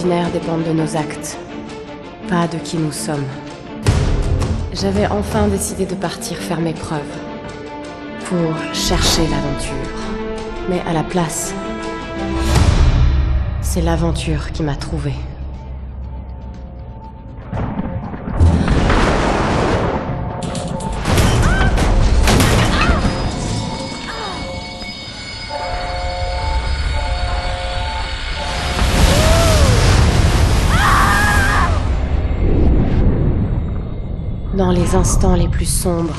extraordinaires dépendent de nos actes, pas de qui nous sommes. J'avais enfin décidé de partir faire mes preuves, pour chercher l'aventure. Mais à la place, c'est l'aventure qui m'a trouvée. Dans les instants les plus sombres,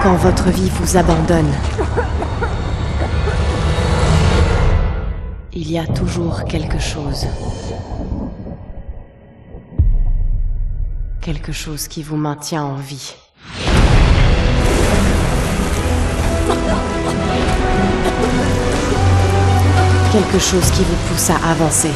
quand votre vie vous abandonne, il y a toujours quelque chose. Quelque chose qui vous maintient en vie. Quelque chose qui vous pousse à avancer.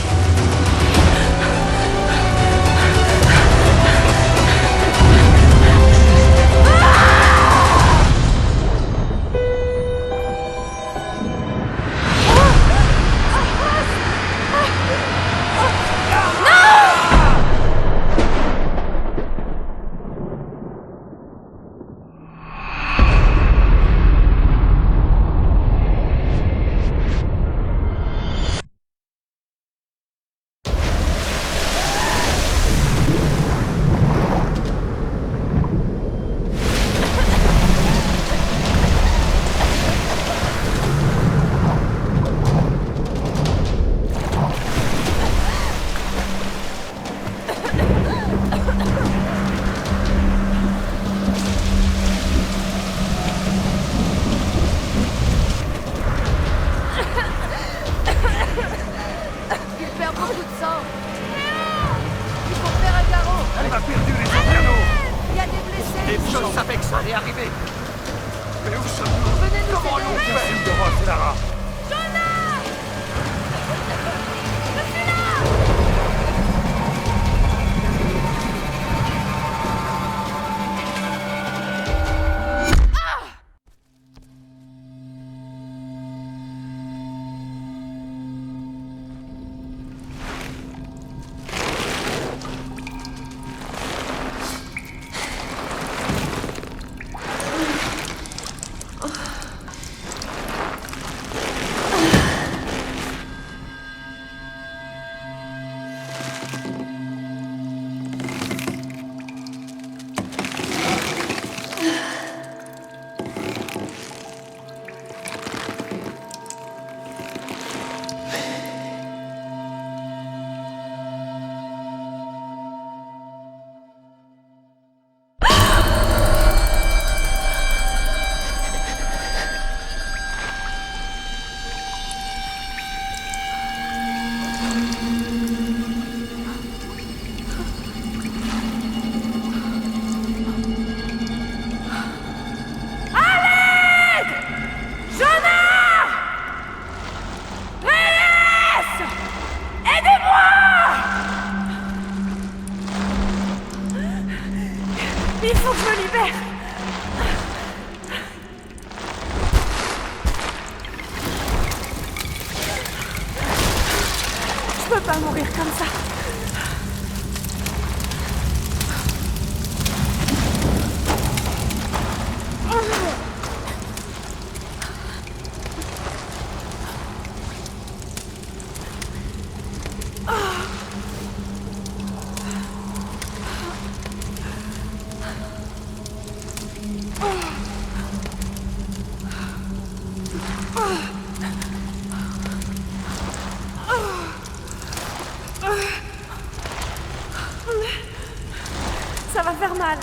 Ça va faire mal.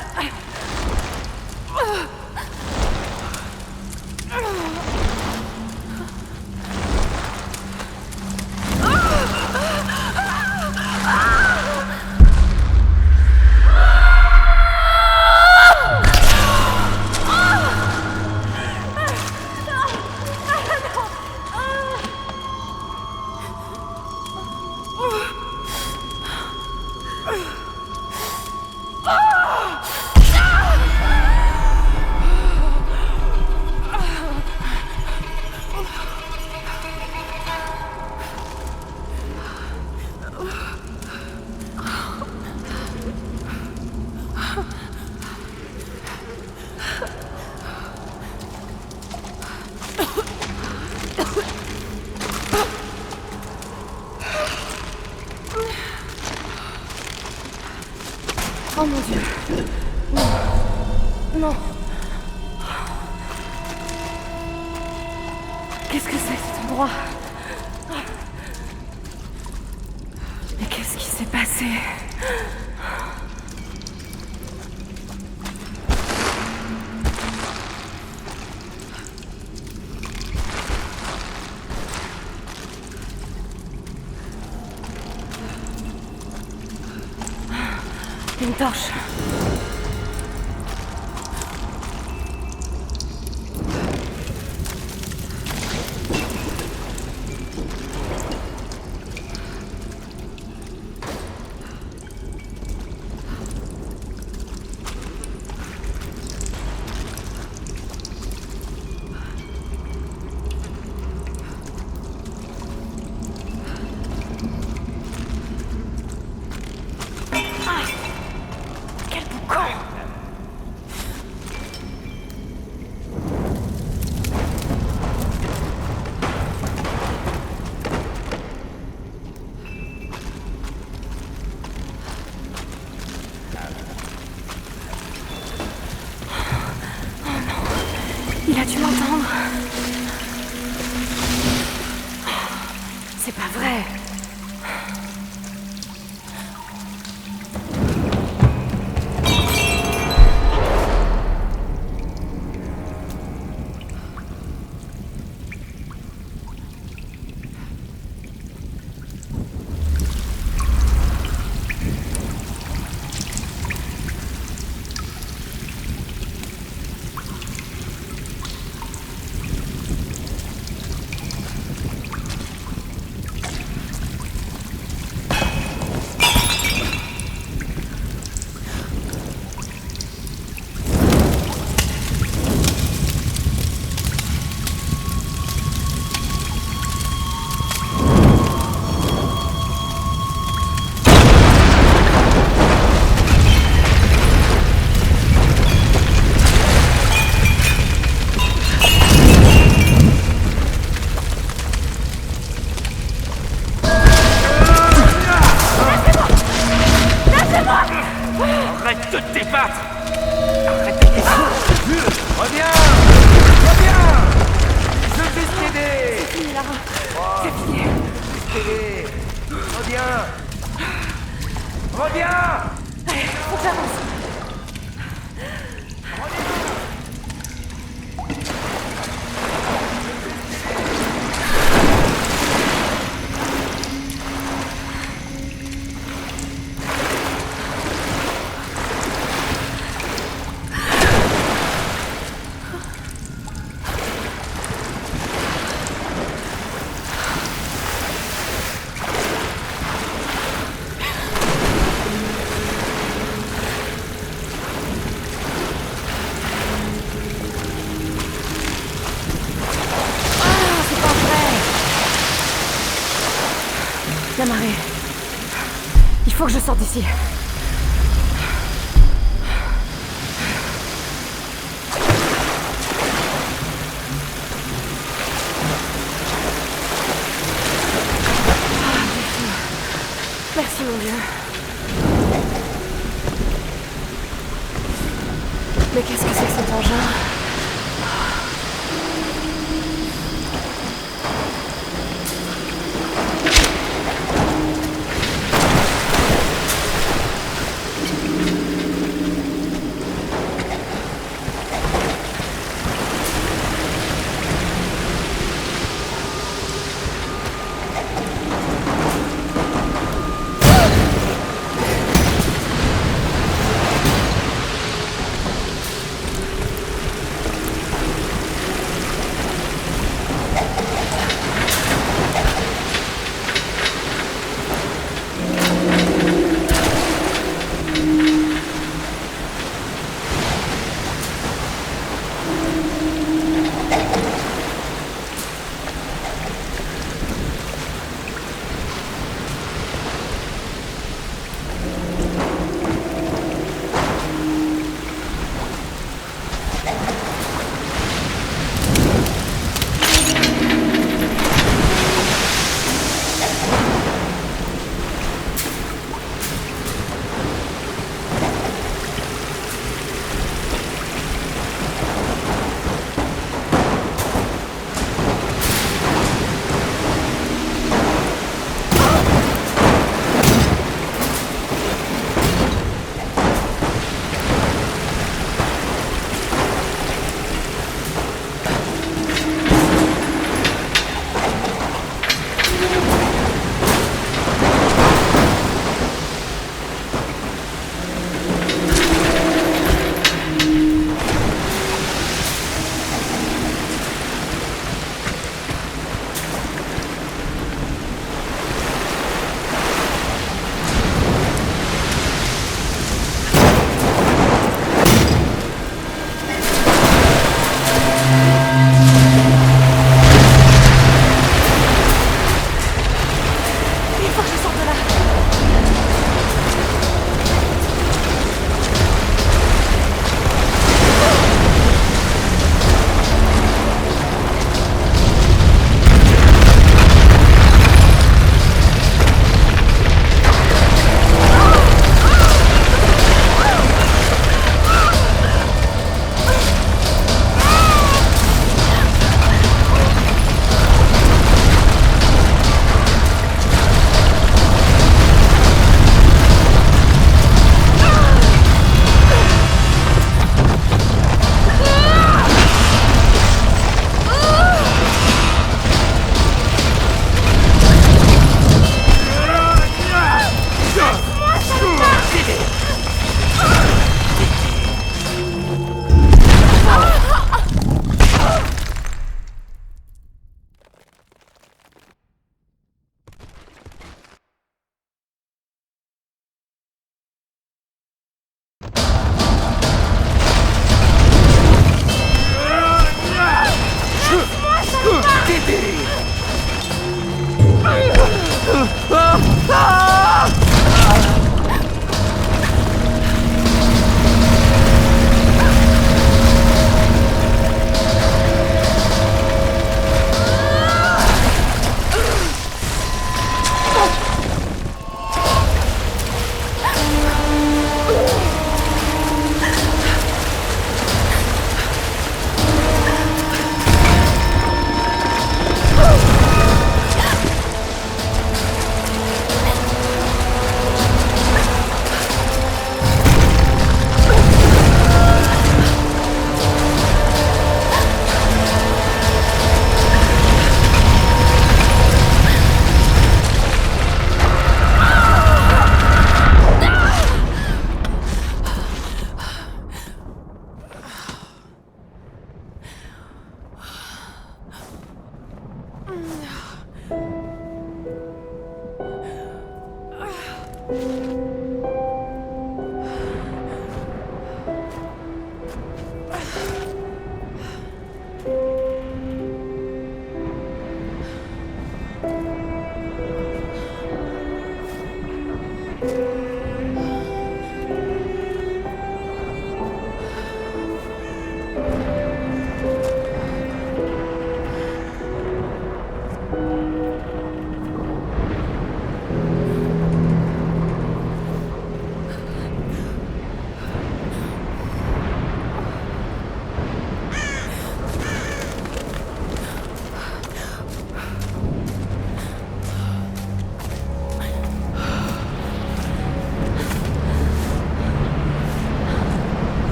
Oh mon Dieu. Non. Non. Qu'est-ce que c'est cet endroit? Mais qu'est-ce qui s'est passé? Une torche. Il a dû m'entendre. C'est pas vrai. Arrête de te débattre! Arrête de te débattre! Reviens! Reviens! Je veux juste t'aider! C'est fini, Lara. C'est fini. T'aider! Reviens! Reviens! Allez, faut que j'avance. La marée. Il faut que je sorte d'ici. Merci mon Dieu. Mais qu'est-ce que c'est que cet engin ?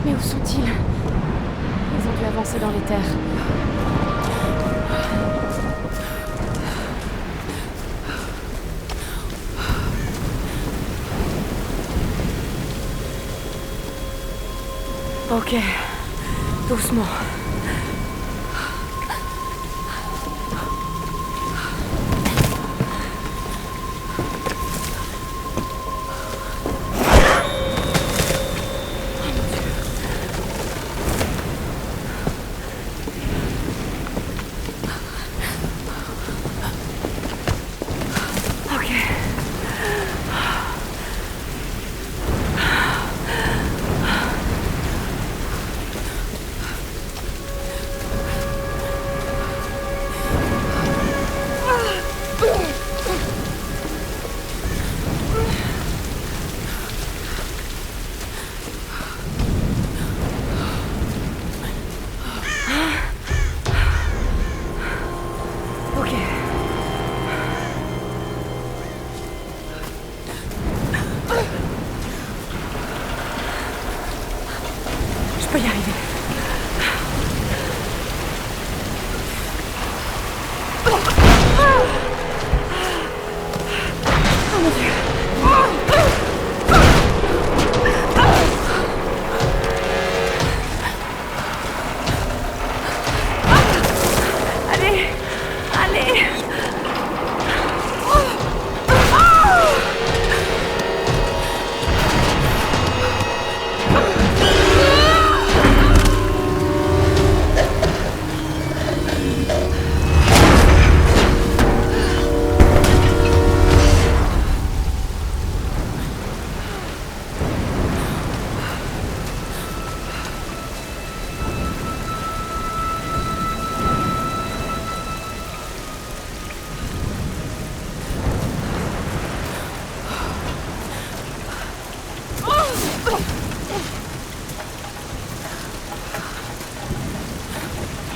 Mais où sont-ils? Ils ont dû avancer dans les terres. Ok, doucement. Je peux y arriver. Oh mon Dieu. Allez, allez.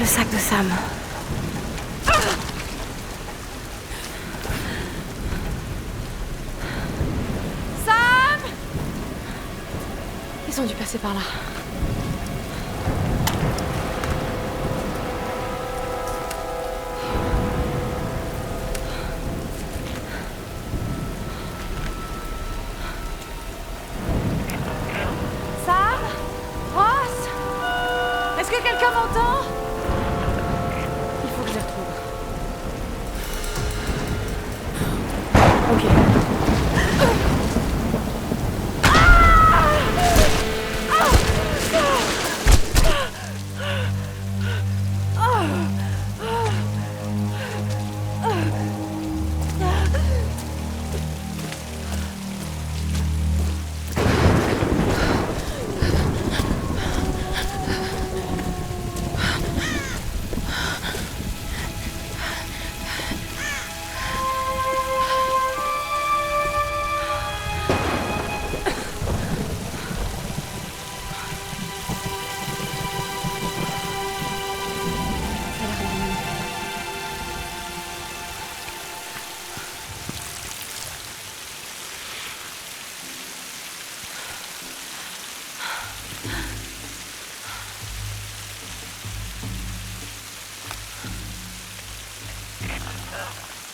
Le sac de Sam. Sam! Ils ont dû passer par là. Sam? Ross? Est-ce que quelqu'un m'entend? Il faut que je les retrouve. Ok.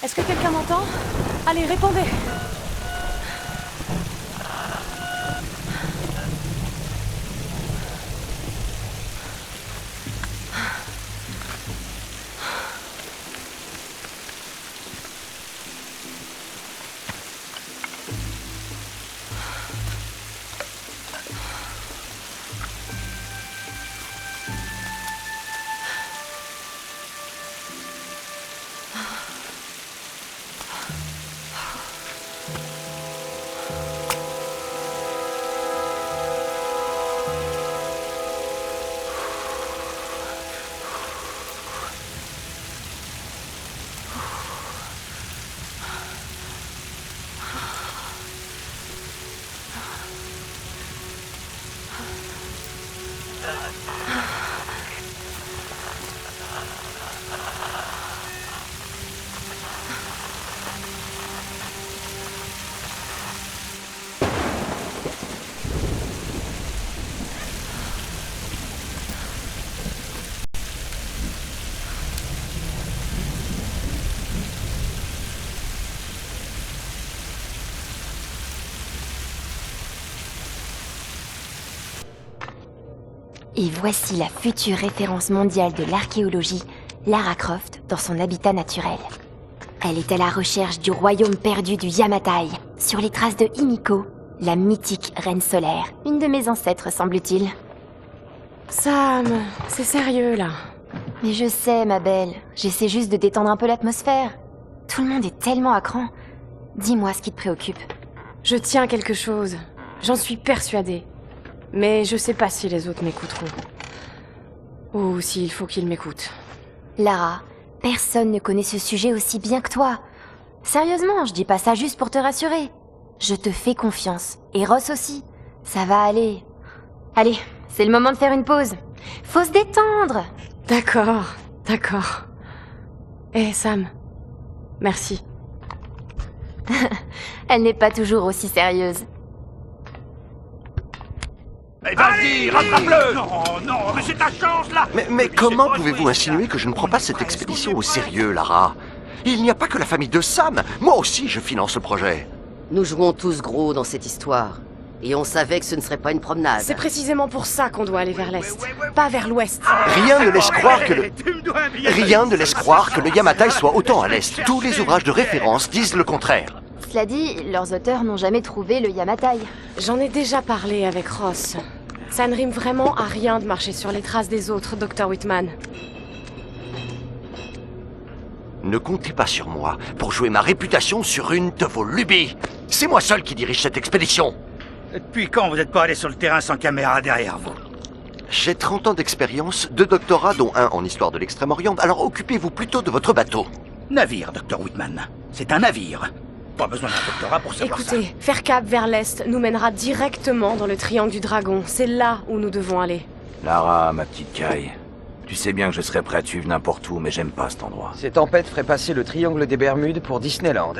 Est-ce que quelqu'un m'entend? Allez, répondez! Et voici la future référence mondiale de l'archéologie, Lara Croft, dans son habitat naturel. Elle est à la recherche du royaume perdu du Yamatai, sur les traces de Himiko, la mythique reine solaire, une de mes ancêtres semble-t-il. Sam, c'est sérieux là. Mais je sais, ma belle, j'essaie juste de détendre un peu l'atmosphère. Tout le monde est tellement à cran. Dis-moi ce qui te préoccupe. Je tiens quelque chose. J'en suis persuadée. Mais je sais pas si les autres m'écouteront. Ou s'il faut qu'ils m'écoutent. Lara, personne ne connaît ce sujet aussi bien que toi. Sérieusement, je dis pas ça juste pour te rassurer. Je te fais confiance. Et Ross aussi. Ça va aller. Allez, c'est le moment de faire une pause. Faut se détendre. D'accord, d'accord. Eh Sam, merci. Elle n'est pas toujours aussi sérieuse. Eh, vas-y, rattrape-le! Non, mais c'est ta chance, là! Mais comment pouvez-vous insinuer que je ne prends pas cette expédition au sérieux, Lara? Il n'y a pas que la famille de Sam. Moi aussi, je finance le projet. Nous jouons tous gros dans cette histoire. Et on savait que ce ne serait pas une promenade. C'est précisément pour ça qu'on doit aller vers l'est, pas vers l'ouest. Rien ne laisse croire que Tu me dois un billet. Rien ne laisse croire que le Yamatai soit autant à l'est. Tous les ouvrages de référence disent le contraire. Cela dit, leurs auteurs n'ont jamais trouvé le Yamatai. J'en ai déjà parlé avec Ross. Ça ne rime vraiment à rien de marcher sur les traces des autres, Dr. Whitman. Ne comptez pas sur moi pour jouer ma réputation sur une de vos lubies. C'est moi seul qui dirige cette expédition. Depuis quand vous n'êtes pas allé sur le terrain sans caméra derrière vous? J'ai 30 ans d'expérience, 2 doctorats dont un en histoire de l'Extrême-Orient, alors occupez-vous plutôt de votre bateau. Navire, Dr. Whitman. C'est un navire. Pas besoin d'un doctorat pour savoir ça. Écoutez, faire cap vers l'est nous mènera directement dans le triangle du dragon. C'est là où nous devons aller. Lara, ma petite Kai, tu sais bien que je serais prêt à te suivre n'importe où, mais j'aime pas cet endroit. Ces tempêtes feraient passer le triangle des Bermudes pour Disneyland.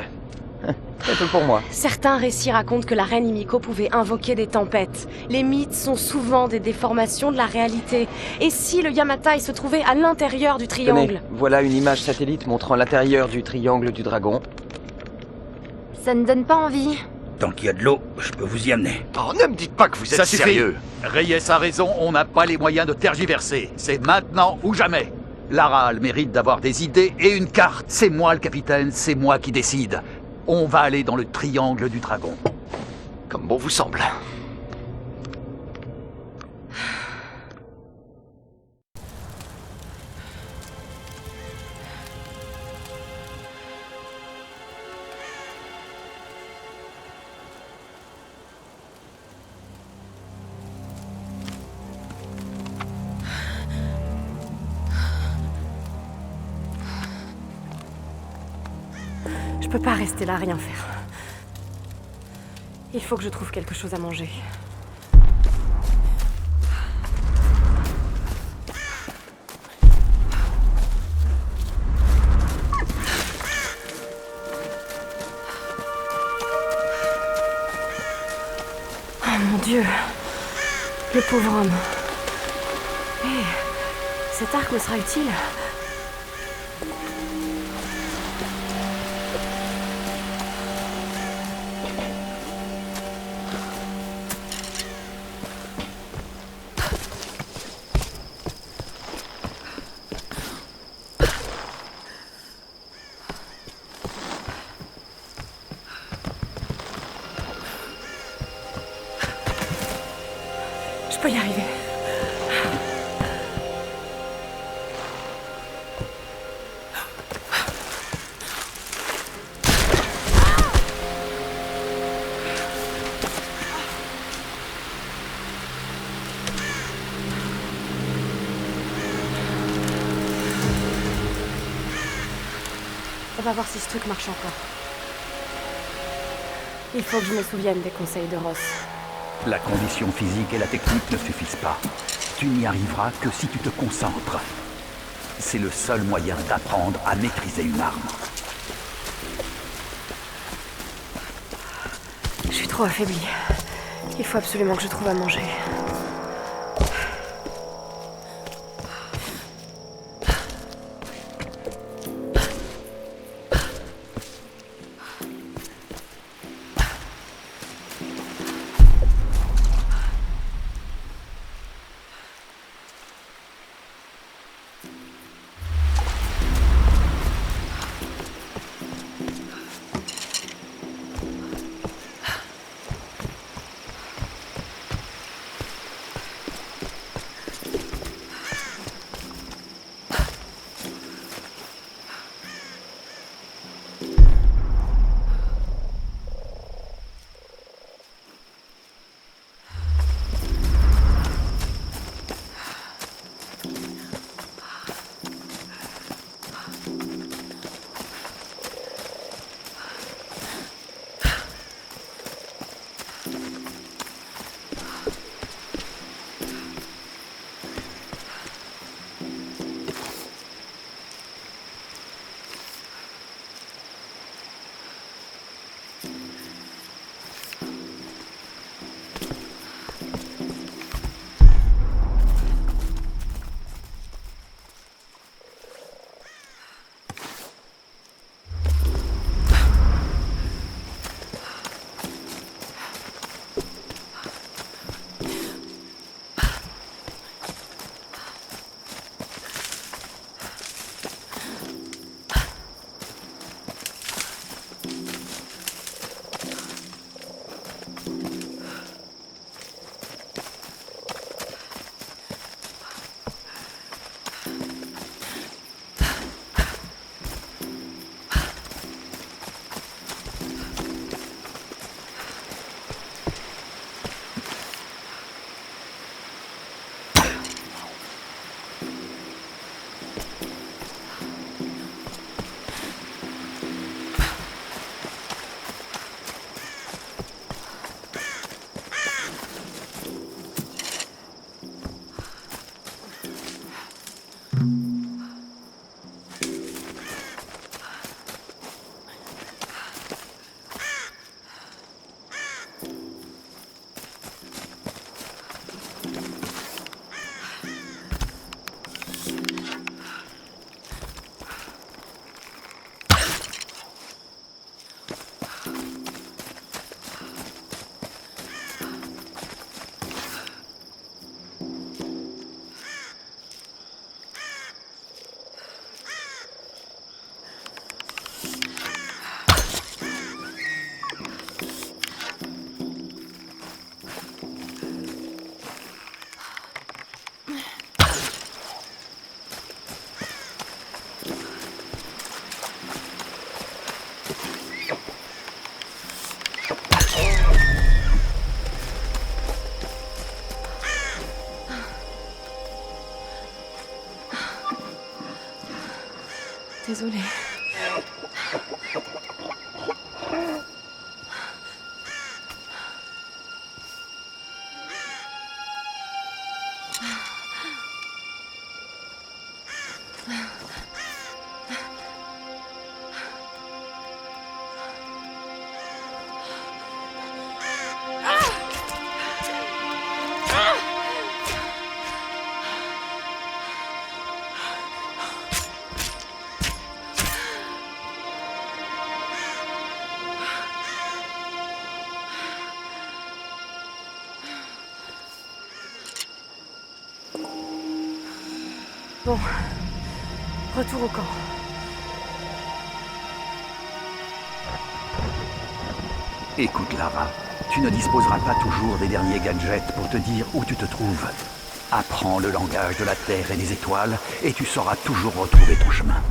C'est tout pour moi. Certains récits racontent que la reine Himiko pouvait invoquer des tempêtes. Les mythes sont souvent des déformations de la réalité. Et si le Yamatai se trouvait à l'intérieur du triangle? Tenez, voilà une image satellite montrant l'intérieur du triangle du dragon. Ça ne donne pas envie. Tant qu'il y a de l'eau, je peux vous y amener. Oh, ne me dites pas que vous êtes Ça suffit. sérieux. Reyes a raison, on n'a pas les moyens de tergiverser. C'est maintenant ou jamais. Lara a le mérite d'avoir des idées et une carte. C'est moi le capitaine, c'est moi qui décide. On va aller dans le triangle du dragon. Comme bon vous semble. Je peux pas rester là, rien faire. Il faut que je trouve quelque chose à manger. Oh mon Dieu! Le pauvre homme. Hé, cet arc me sera utile. peux y arriver. On va voir si ce truc marche encore. Il faut que je me souvienne des conseils de Ross. La condition physique et la technique ne suffisent pas. Tu n'y arriveras que si tu te concentres. C'est le seul moyen d'apprendre à maîtriser une arme. Je suis trop affaiblie. Il faut absolument que je trouve à manger. Désolée. Bon, retour au camp. Écoute, Lara, tu ne disposeras pas toujours des derniers gadgets pour te dire où tu te trouves. Apprends le langage de la Terre et des étoiles, et tu sauras toujours retrouver ton chemin.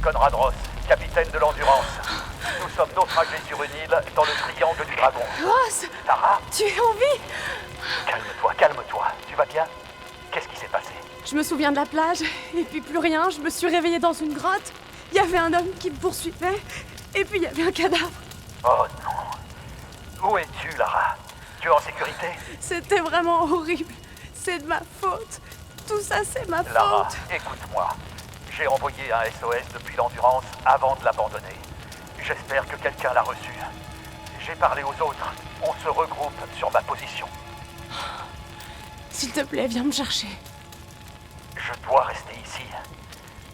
Conrad Ross, capitaine de l'Endurance. Nous sommes naufragés sur une île dans le triangle du dragon. Ross, Lara, tu es en vie? calme-toi, calme-toi. Tu vas bien? Qu'est-ce qui s'est passé? Je me souviens de la plage, et puis plus rien. Je me suis réveillée dans une grotte. Il y avait un homme qui me poursuivait, et puis il y avait un cadavre. Oh non. Où es-tu, Lara? Tu es en sécurité? C'était vraiment horrible. C'est de ma faute. Tout ça, c'est ma Lara, faute. écoute-moi. J'ai envoyé un SOS depuis l'Endurance avant de l'abandonner. J'espère que quelqu'un l'a reçu. J'ai parlé aux autres. On se regroupe sur ma position. S'il te plaît, viens me chercher. Je dois rester ici.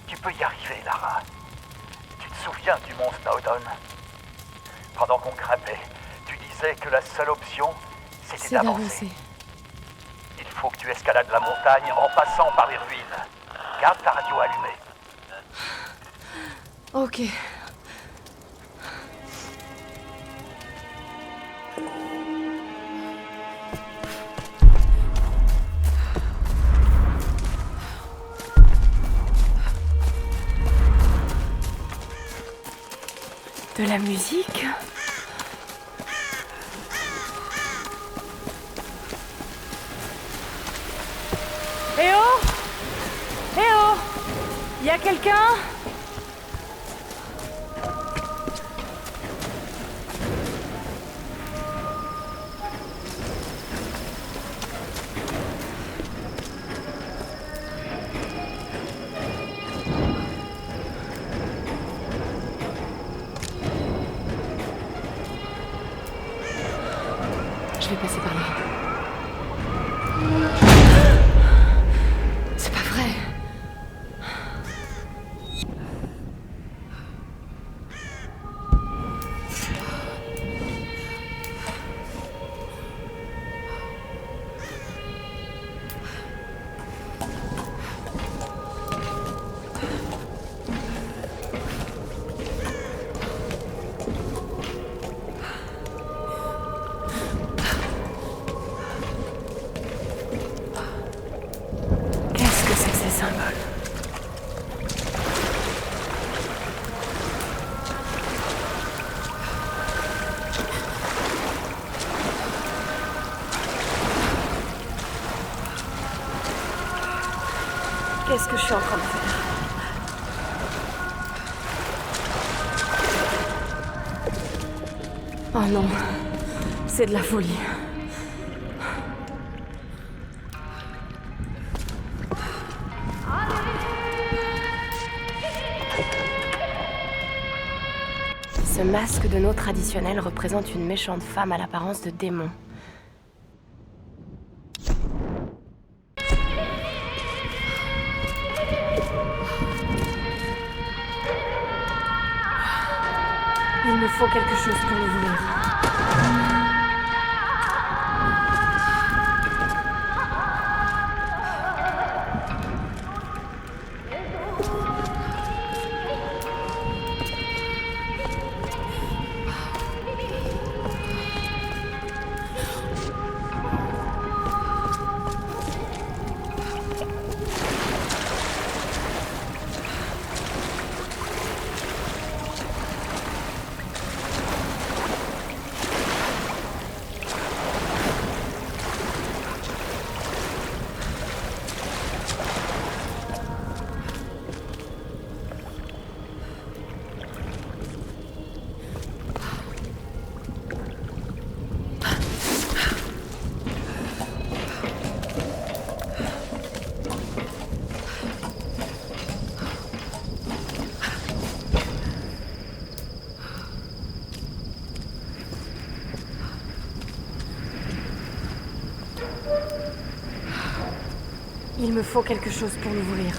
Tu peux y arriver, Lara. Tu te souviens du mont Snowdon? Pendant qu'on grimpait, tu disais que la seule option, c'était C'est d'avancer. Il faut que tu escalades la montagne en passant par les ruines. Garde ta radio allumée. Ok. De la musique. Eh oh! Eh oh! Y a quelqu'un? Je vais passer par là. C'est pas vrai. Qu'est-ce que je suis en train de faire? Oh non, c'est de la folie. Ce masque de nos traditionnels représente une méchante femme à l'apparence de démon. Il me faut quelque chose pour l'ouvrir. Il me faut quelque chose pour l'ouvrir.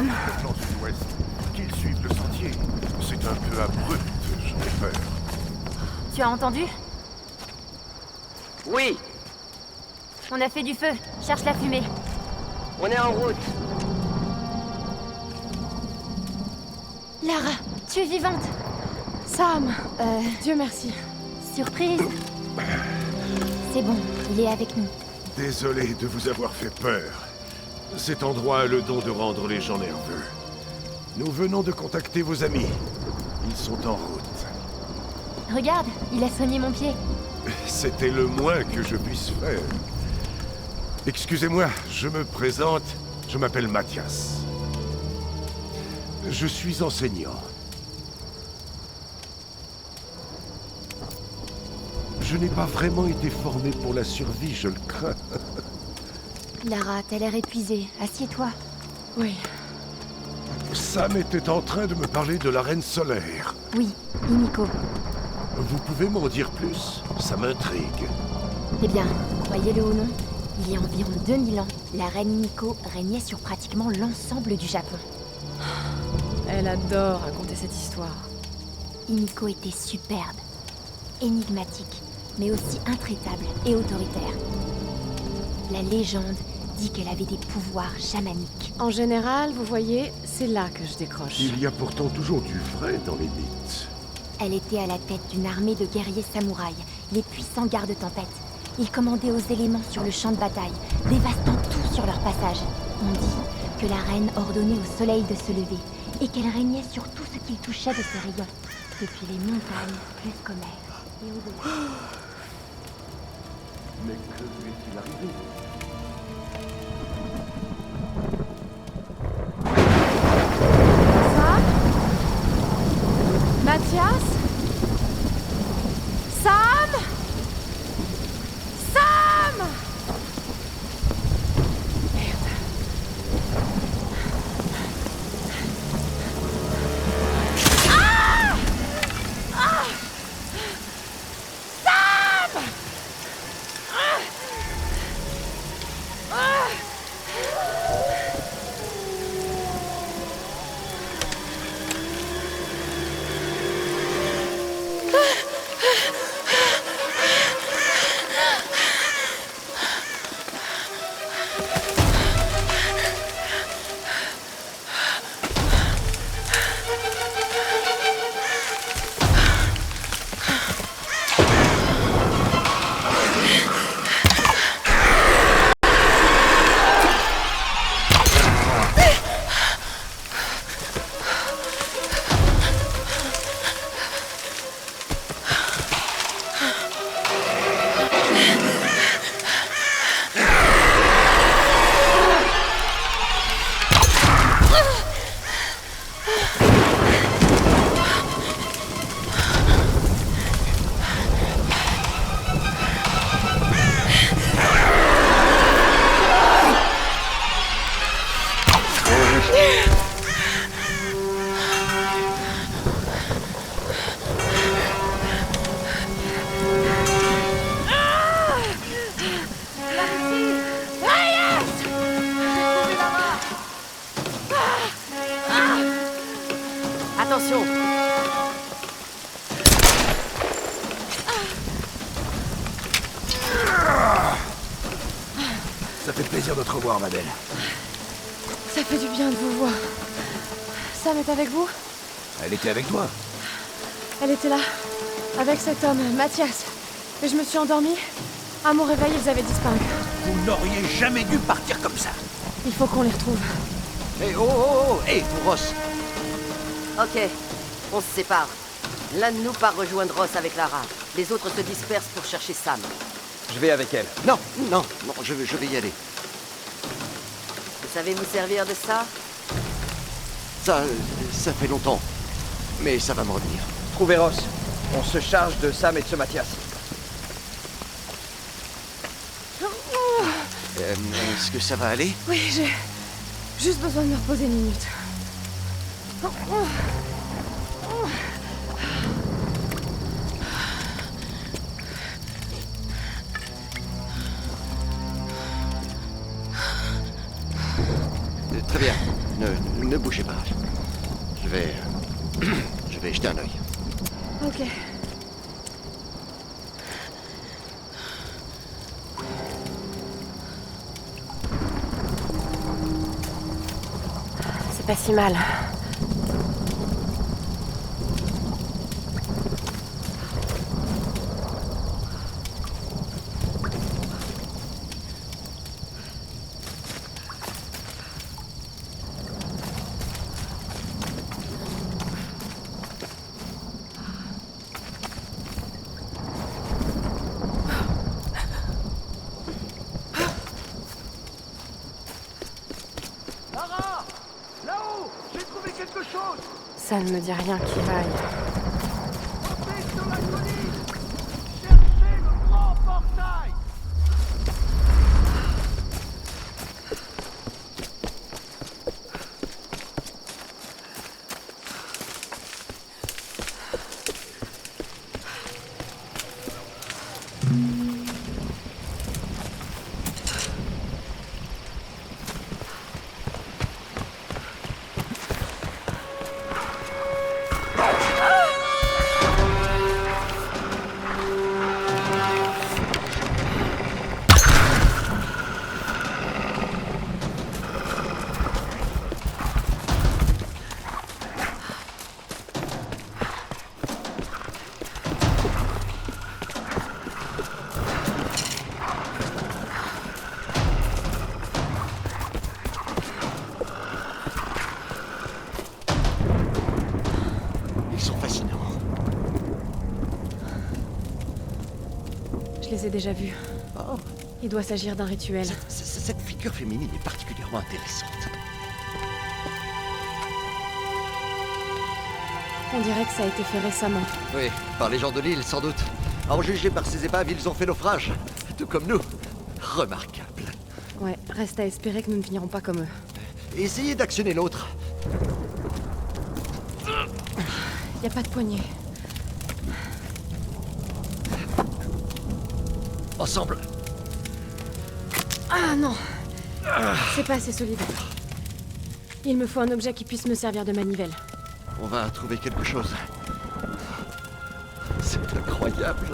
Sam? Le flanc sud-ouest. Qu'ils suivent le sentier. C'est un peu abrupt, j'en ai peur. Tu as entendu? Oui, On a fait du feu. Cherche la fumée. on est en route. Lara, tu es vivante. Sam! Dieu merci. Surprise. C'est bon, il est avec nous. Désolé de vous avoir fait peur. Cet endroit a le don de rendre les gens nerveux. Nous venons de contacter vos amis. Ils sont en route. Regarde, il a soigné mon pied. C'était le moins que je puisse faire. Excusez-moi, je me présente. Je m'appelle Mathias. Je suis enseignant. Je n'ai pas vraiment été formé pour la survie, je le crains. Lara, t'as l'air épuisée. Assieds-toi. Oui. Sam était en train de me parler de la Reine Solaire. Oui, Himiko. Vous pouvez m'en dire plus? Ça m'intrigue. Eh bien, croyez-le ou non, il y a environ 2000 ans, la reine Himiko régnait sur pratiquement l'ensemble du Japon. Elle adore raconter cette histoire. Himiko était superbe, énigmatique, mais aussi intraitable et autoritaire. La légende dit qu'elle avait des pouvoirs chamaniques. En général, vous voyez, c'est là que je décroche. Il y a pourtant toujours du vrai dans les mythes. Elle était à la tête d'une armée de guerriers samouraïs, les puissants gardes-tempêtes. Ils commandaient aux éléments sur le champ de bataille, dévastant tout sur leur passage. On dit que la reine ordonnait au soleil de se lever, et qu'elle régnait sur tout ce qu'il touchait de ses rayons, depuis les montagnes jusqu'aux mers et au-delà. Mais que lui est-il arrivé? Sam? Mathias? Sam? Sam! Merde. Ah! Ah! Sam! Ah! Ah! Attention! Ça fait plaisir de te revoir, ma belle. Ça fait du bien de vous voir. Sam est avec vous? Elle était avec toi. Elle était là, avec cet homme, Mathias. Et je me suis endormie. À mon réveil, ils avaient disparu. Vous n'auriez jamais dû partir comme ça. Il faut qu'on les retrouve. Hé, oh, hé, Ross. Ok, on se sépare. L'un de nous part rejoindre Ross avec Lara. Les autres se dispersent pour chercher Sam. Je vais avec elle. Non, non, non, je vais y aller. Vous savez vous servir de ça? Ça fait longtemps. Mais ça va me revenir. Trouvez Ross. On se charge de Sam et de ce Mathias. Est-ce que ça va aller? Oui, j'ai juste besoin de me reposer une minute. Très bien. Ne bougez pas. Je vais... je vais jeter un œil. Ok. C'est pas si mal. Lara! Là-haut! J'ai trouvé quelque chose! Ça ne me dit rien qui vaille. Montez sur la colline! Cherchez le grand portail! Ils sont fascinants. Je les ai déjà vus. Oh, Il doit s'agir d'un rituel. cette figure féminine est particulièrement intéressante. On dirait que ça a été fait récemment. Oui, par les gens de l'île, sans doute. En juger par ces épaves, ils ont fait naufrage. Tout comme nous. Remarquable. Ouais, reste à espérer que nous ne finirons pas comme eux. Essayez d'actionner l'autre. Y a pas de poignée. Ensemble. Ah non! C'est pas assez solide. Il me faut un objet qui puisse me servir de manivelle. On va trouver quelque chose. C'est incroyable.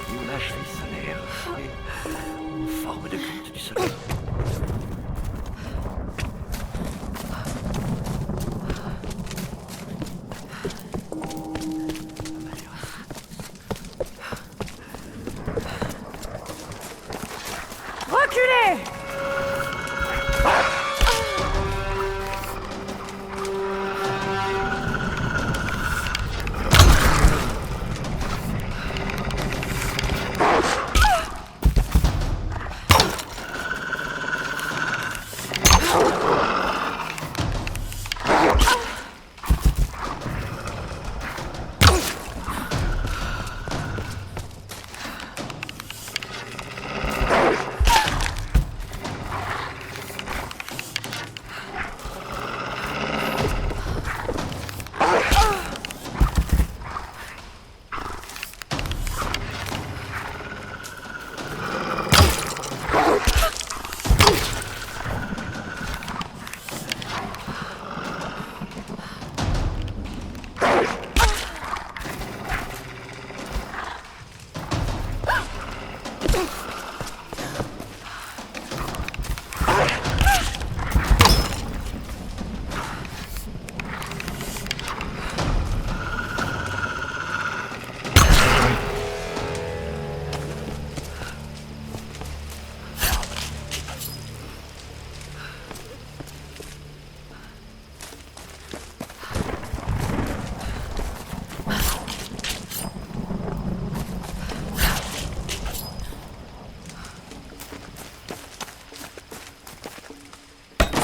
L'image solaire. En forme de goutte du soleil. Reculez!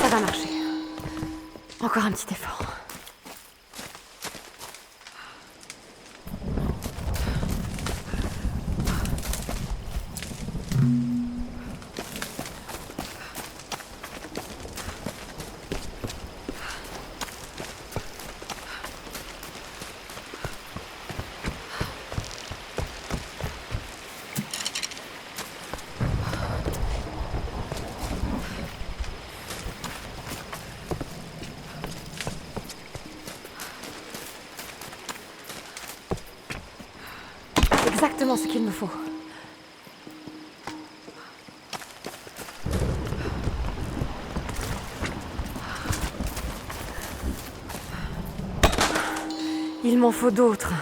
Ça va marcher. Encore un petit effort. exactement ce qu'il me faut. Il m'en faut d'autres.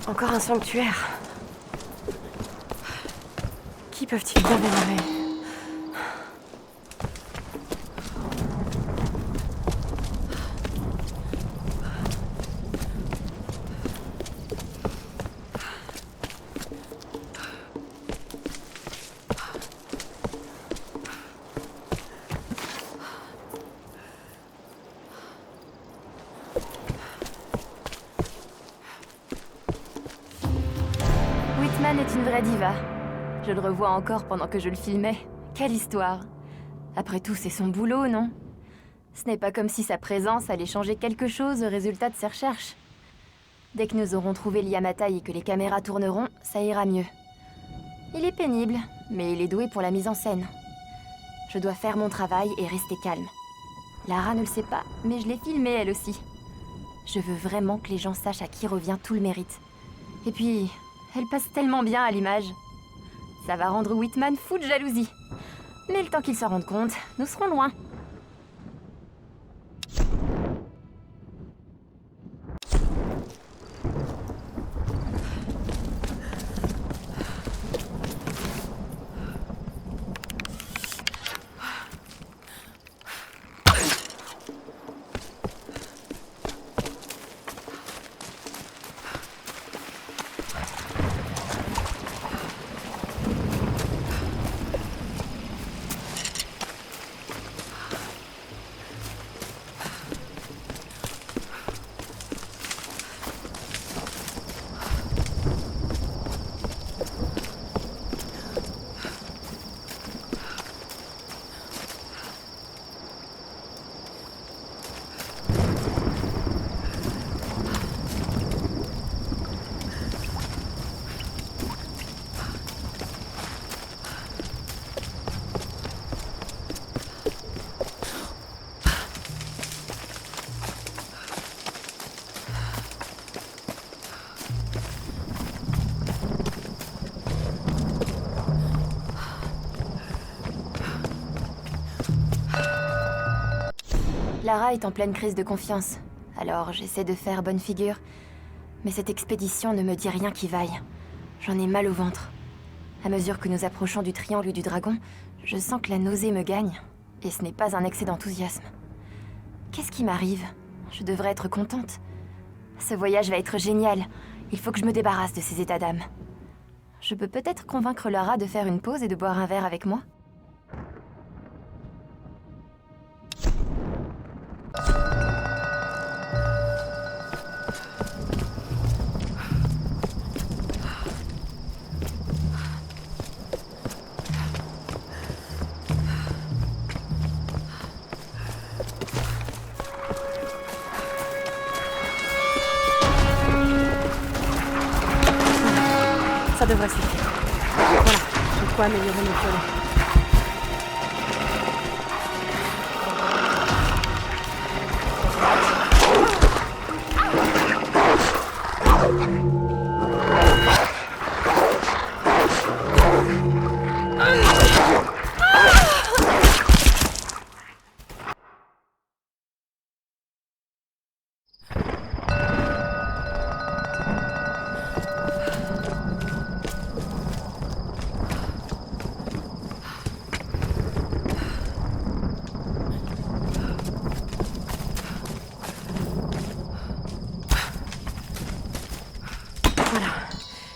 Encore un sanctuaire. Qui peuvent-ils bien vénérer? Whitman est une vraie diva. Je le revois encore pendant que je le filmais. Quelle histoire! Après tout, c'est son boulot, non? Ce n'est pas comme si sa présence allait changer quelque chose au résultat de ses recherches. Dès que nous aurons trouvé le Yamatai et que les caméras tourneront, ça ira mieux. Il est pénible, mais il est doué pour la mise en scène. Je dois faire mon travail et rester calme. Lara ne le sait pas, mais je l'ai filmée elle aussi. Je veux vraiment que les gens sachent à qui revient tout le mérite. Et puis, elle passe tellement bien à l'image. Ça va rendre Whitman fou de jalousie. Mais le temps qu'il se rende compte, nous serons loin. Lara est en pleine crise de confiance, alors j'essaie de faire bonne figure. Mais cette expédition ne me dit rien qui vaille. J'en ai mal au ventre. À mesure que nous approchons du triangle du dragon, je sens que la nausée me gagne. Et ce n'est pas un excès d'enthousiasme. Qu'est-ce qui m'arrive? Je devrais être contente. Ce voyage va être génial. Il faut que je me débarrasse de ces états d'âme. Je peux peut-être convaincre Lara de faire une pause et de boire un verre avec moi? Ça devrait suffire. Voilà, j'ai de quoi améliorer mon violon.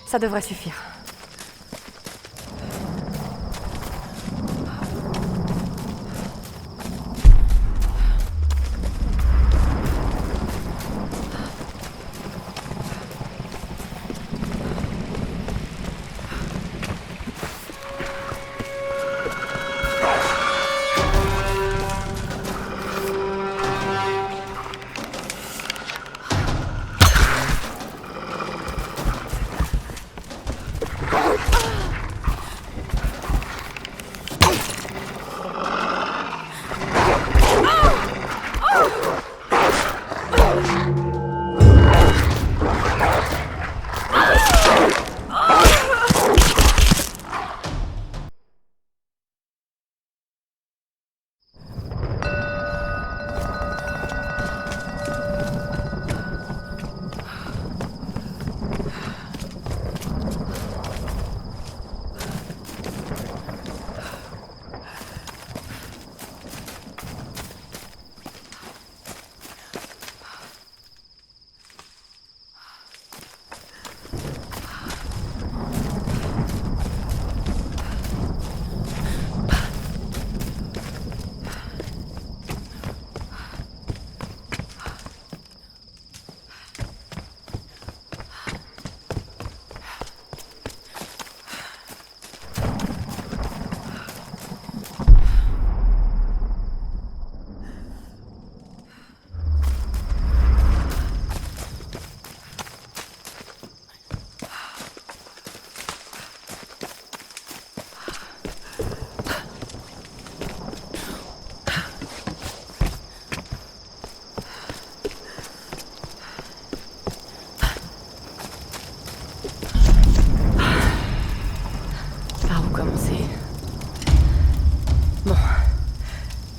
Ça devrait suffire.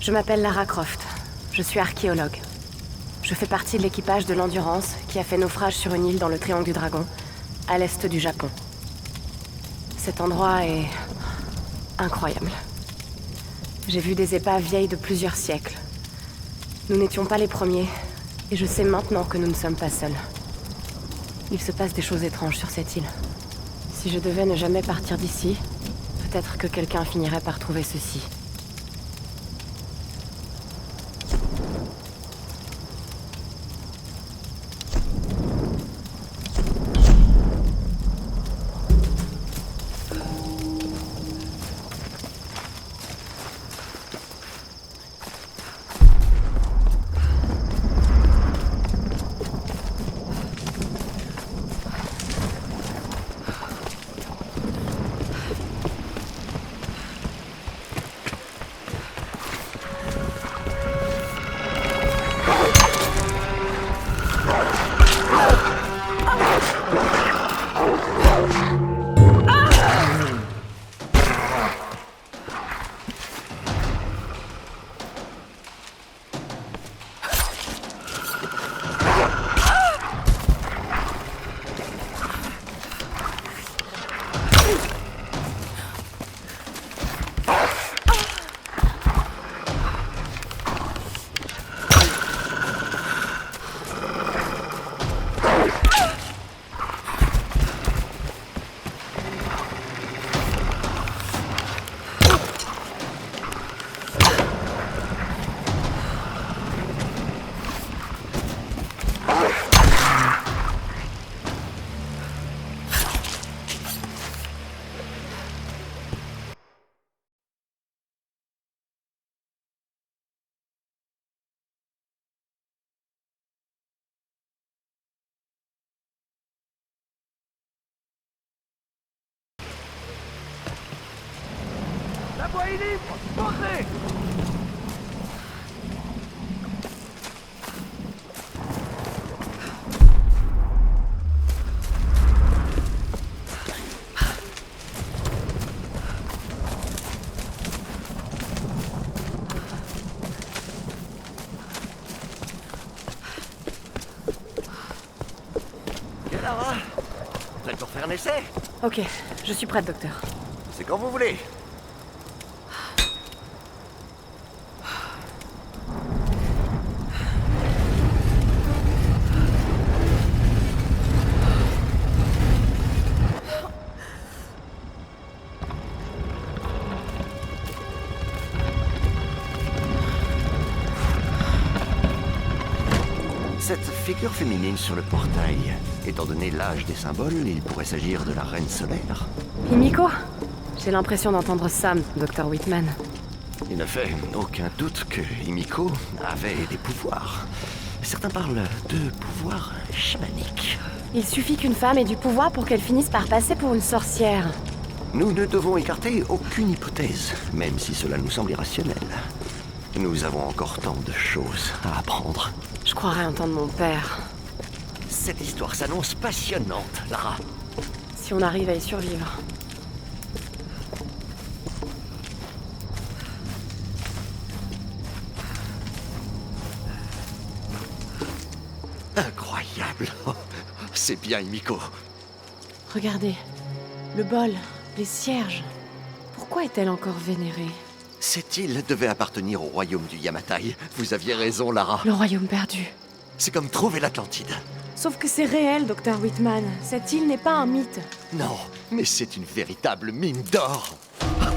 Je m'appelle Lara Croft. Je suis archéologue. Je fais partie de l'équipage de l'Endurance qui a fait naufrage sur une île dans le Triangle du Dragon, à l'est du Japon. Cet endroit est incroyable. J'ai vu des épaves vieilles de plusieurs siècles. Nous n'étions pas les premiers, et je sais maintenant que nous ne sommes pas seuls. Il se passe des choses étranges sur cette île. Si je devais ne jamais partir d'ici, peut-être que quelqu'un finirait par trouver ceci. La voie est libre! Entrez! Ok, Lara. Prête pour faire un essai? Ok, je suis prête, docteur. C'est quand vous voulez. Cette figure féminine sur le portail, étant donné l'âge des symboles, il pourrait s'agir de la reine solaire. Himiko? J'ai l'impression d'entendre Sam, Dr. Whitman. Il ne fait aucun doute que Himiko avait des pouvoirs. Certains parlent de pouvoirs chamaniques. Il suffit qu'une femme ait du pouvoir pour qu'elle finisse par passer pour une sorcière. Nous ne devons écarter aucune hypothèse, même si cela nous semble irrationnel. Nous avons encore tant de choses à apprendre. Je croirais entendre mon père. Cette histoire s'annonce passionnante, Lara. Si on arrive à y survivre. Incroyable. C'est bien, Himiko. Regardez. Le bol, les cierges. Pourquoi est-elle encore vénérée? Cette île devait appartenir au royaume du Yamatai. Vous aviez raison, Lara. Le royaume perdu. C'est comme trouver l'Atlantide. Sauf que c'est réel, Dr. Whitman. Cette île n'est pas un mythe. Non, mais c'est une véritable mine d'or.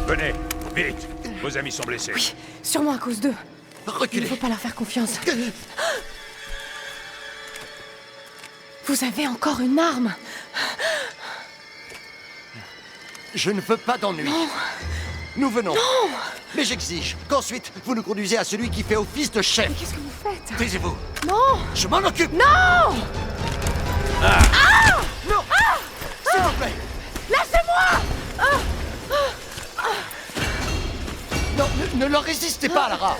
Venez, vite. Vos amis sont blessés. Oui, sûrement à cause d'eux. Il ne Reculez. faut pas leur faire confiance. Vous avez encore une arme. Je ne veux pas d'ennui. Non. Nous venons. Non. Mais j'exige qu'ensuite, vous nous conduisez à celui qui fait office de chef. Mais qu'est-ce que vous faites? Taisez-vous. Non. Je m'en occupe. Non. Non. S'il vous plaît. Lâchez-moi. Non, ne leur résistez pas, Lara.